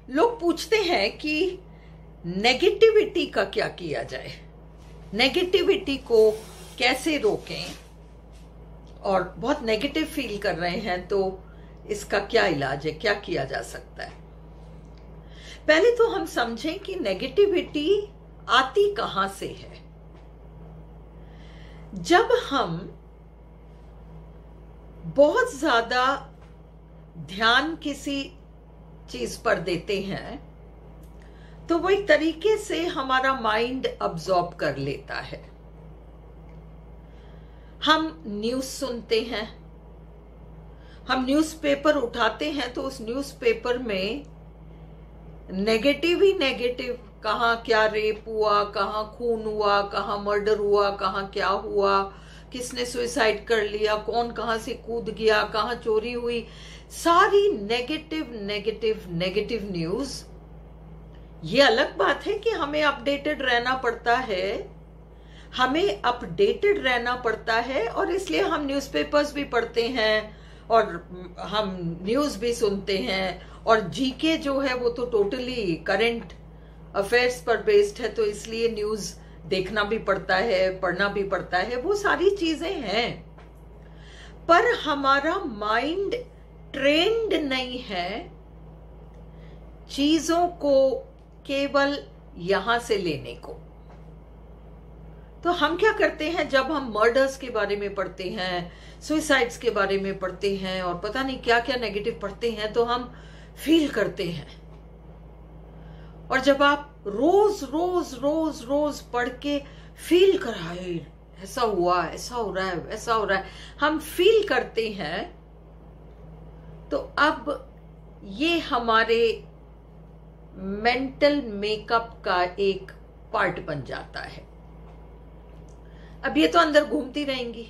लोग पूछते हैं कि नेगेटिविटी का क्या किया जाए, नेगेटिविटी को कैसे रोकें, और बहुत नेगेटिव फील कर रहे हैं तो इसका क्या इलाज है, क्या किया जा सकता है। पहले तो हम समझें कि नेगेटिविटी आती कहां से है। जब हम बहुत ज्यादा ध्यान किसी चीज पर देते हैं तो वो एक तरीके से हमारा माइंड अब्सॉर्ब कर लेता है। हम न्यूज़ सुनते हैं, हम न्यूज़पेपर उठाते हैं तो उस न्यूज़पेपर में नेगेटिव ही नेगेटिव, कहाँ क्या रेप हुआ, कहाँ खून हुआ, कहाँ मर्डर हुआ, कहाँ क्या हुआ, किसने सुसाइड कर लिया, कौन कहाँ से कूद गया, कहाँ चोरी हुई, सारी नेगेटिव नेगेटिव नेगेटिव न्यूज। ये अलग बात है कि हमें अपडेटेड रहना पड़ता है, हमें अपडेटेड रहना पड़ता है और इसलिए हम न्यूज़पेपर्स भी पढ़ते हैं और हम न्यूज़ भी सुनते हैं, और जीके जो है वो तो टोटली करंट अफेयर्स पर बेस्ड है, तो इसलिए न्यूज़ देखना भी पड़ता है, पढ़ना भी पड़ता है, वो सारी चीजें हैं। पर हमारा माइंड ट्रेंड नहीं है चीजों को केवल यहां से लेने को। तो हम क्या करते हैं, जब हम मर्डर्स के बारे में पढ़ते हैं, सुसाइड्स के बारे में पढ़ते हैं और पता नहीं क्या क्या नेगेटिव पढ़ते हैं, तो हम फील करते हैं। और जब आप रोज रोज रोज रोज पढ़ के फील कराए, ऐसा हुआ, ऐसा हो रहा है, ऐसा हो रहा है, हम फील करते हैं, तो अब ये हमारे मेंटल मेकअप का एक पार्ट बन जाता है। अब ये तो अंदर घूमती रहेंगी।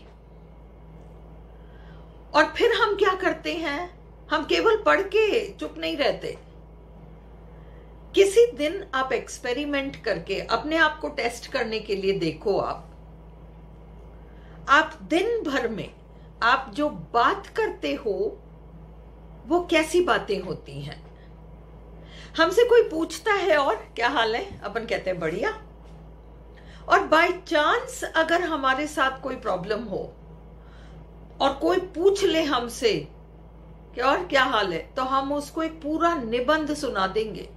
और फिर हम क्या करते हैं, हम केवल पढ़ के चुप नहीं रहते। किसी दिन आप एक्सपेरिमेंट करके अपने आप को टेस्ट करने के लिए देखो, आप दिन भर में आप जो बात करते हो वो कैसी बातें होती हैं। हमसे कोई पूछता है और क्या हाल है, अपन कहते हैं बढ़िया। और बाय चांस अगर हमारे साथ कोई प्रॉब्लम हो और कोई पूछ ले हमसे कि और क्या हाल है, तो हम उसको एक पूरा निबंध सुना देंगे।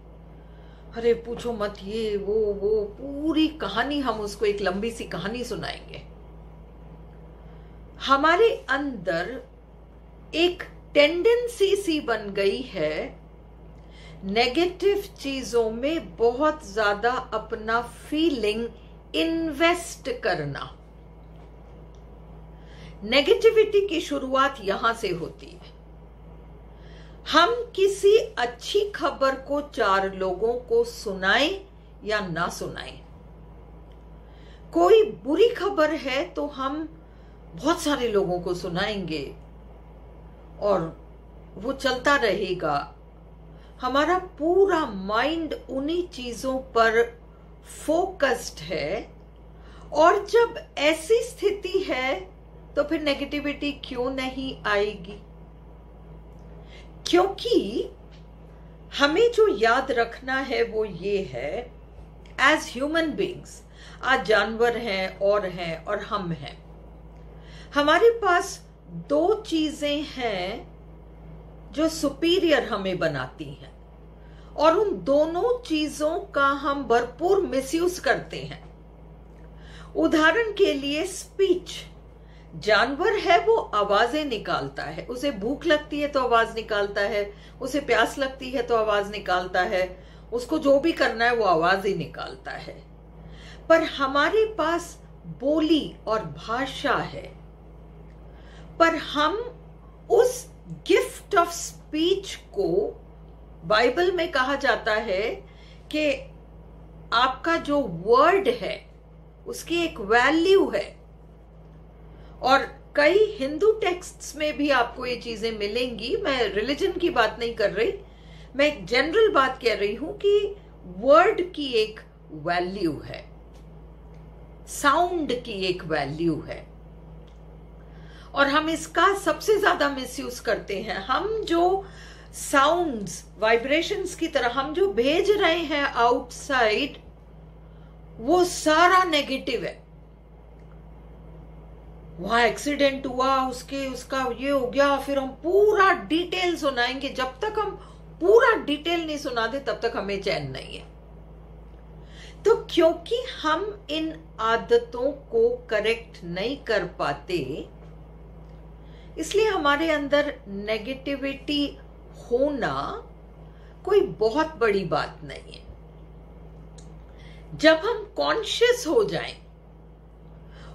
अरे पूछो मत, ये वो पूरी कहानी, हम उसको एक लंबी सी कहानी सुनाएंगे। हमारे अंदर एक टेंडेंसी सी बन गई है नेगेटिव चीजों में बहुत ज्यादा अपना फीलिंग इन्वेस्ट करना। नेगेटिविटी की शुरुआत यहां से होती है। हम किसी अच्छी खबर को 4 लोगों को सुनाएं या ना सुनाएं, कोई बुरी खबर है तो हम बहुत सारे लोगों को सुनाएंगे और वो चलता रहेगा। हमारा पूरा माइंड उन्हीं चीजों पर फोकस्ड है, और जब ऐसी स्थिति है तो फिर नेगेटिविटी क्यों नहीं आएगी? क्योंकि हमें जो याद रखना है वो ये है, एज ह्यूमन बीइंग्स, आज जानवर हैं और हम हैं, हमारे पास 2 चीजें हैं जो सुपीरियर हमें बनाती हैं, और उन दोनों चीजों का हम भरपूर मिसयूज करते हैं। उदाहरण के लिए स्पीच। जानवर है वो आवाजें निकालता है, उसे भूख लगती है तो आवाज निकालता है, उसे प्यास लगती है तो आवाज निकालता है, उसको जो भी करना है वो आवाज ही निकालता है। पर हमारे पास बोली और भाषा है, पर हम उस गिफ्ट ऑफ स्पीच को, बाइबल में कहा जाता है कि आपका जो वर्ड है उसकी एक वैल्यू है, और कई हिंदू टेक्स्ट्स में भी आपको ये चीजें मिलेंगी। मैं रिलीजन की बात नहीं कर रही, मैं एक जनरल बात कह रही हूं कि वर्ड की एक वैल्यू है, साउंड की एक वैल्यू है, और हम इसका सबसे ज्यादा मिसयूज करते हैं। हम जो साउंड्स, वाइब्रेशंस की तरह हम जो भेज रहे हैं आउटसाइड, वो सारा नेगेटिव है। वहां एक्सीडेंट हुआ, उसका ये हो गया, फिर हम पूरा डिटेल सुनाएंगे। जब तक हम पूरा डिटेल नहीं सुनाते तब तक हमें चैन नहीं है। तो क्योंकि हम इन आदतों को करेक्ट नहीं कर पाते, इसलिए हमारे अंदर नेगेटिविटी होना कोई बहुत बड़ी बात नहीं है। जब हम कॉन्शियस हो जाएं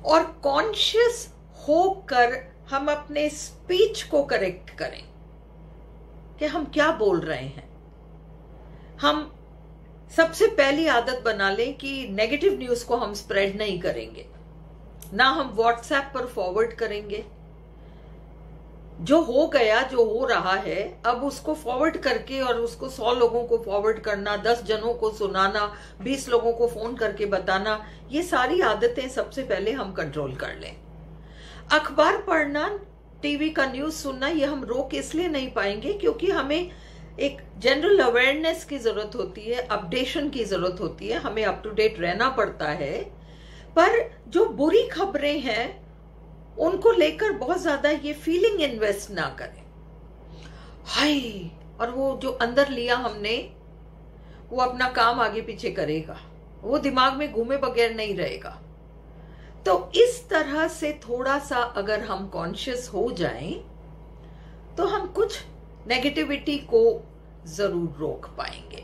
और कॉन्शियस होकर हम अपने स्पीच को करेक्ट करें कि हम क्या बोल रहे हैं, हम सबसे पहली आदत बना लें कि नेगेटिव न्यूज को हम स्प्रेड नहीं करेंगे, ना हम व्हाट्सएप पर फॉरवर्ड करेंगे। जो हो गया, जो हो रहा है, अब उसको फॉरवर्ड करके और उसको 100 लोगों को फॉरवर्ड करना, 10 जनों को सुनाना, 20 लोगों को फोन करके बताना, ये सारी आदतें सबसे पहले हम कंट्रोल कर लें। अखबार पढ़ना, टीवी का न्यूज सुनना, ये हम रोक इसलिए नहीं पाएंगे क्योंकि हमें एक जनरल अवेयरनेस की जरूरत होती है, अपडेशन की जरूरत होती है, हमें अप टू डेट रहना पड़ता है। पर जो बुरी खबरें हैं उनको लेकर बहुत ज्यादा ये फीलिंग इन्वेस्ट ना करें, हाय, और वो जो अंदर लिया हमने वो अपना काम आगे पीछे करेगा, वो दिमाग में घूमे बगैर नहीं रहेगा। तो इस तरह से थोड़ा सा अगर हम कॉन्शियस हो जाएं तो हम कुछ नेगेटिविटी को जरूर रोक पाएंगे।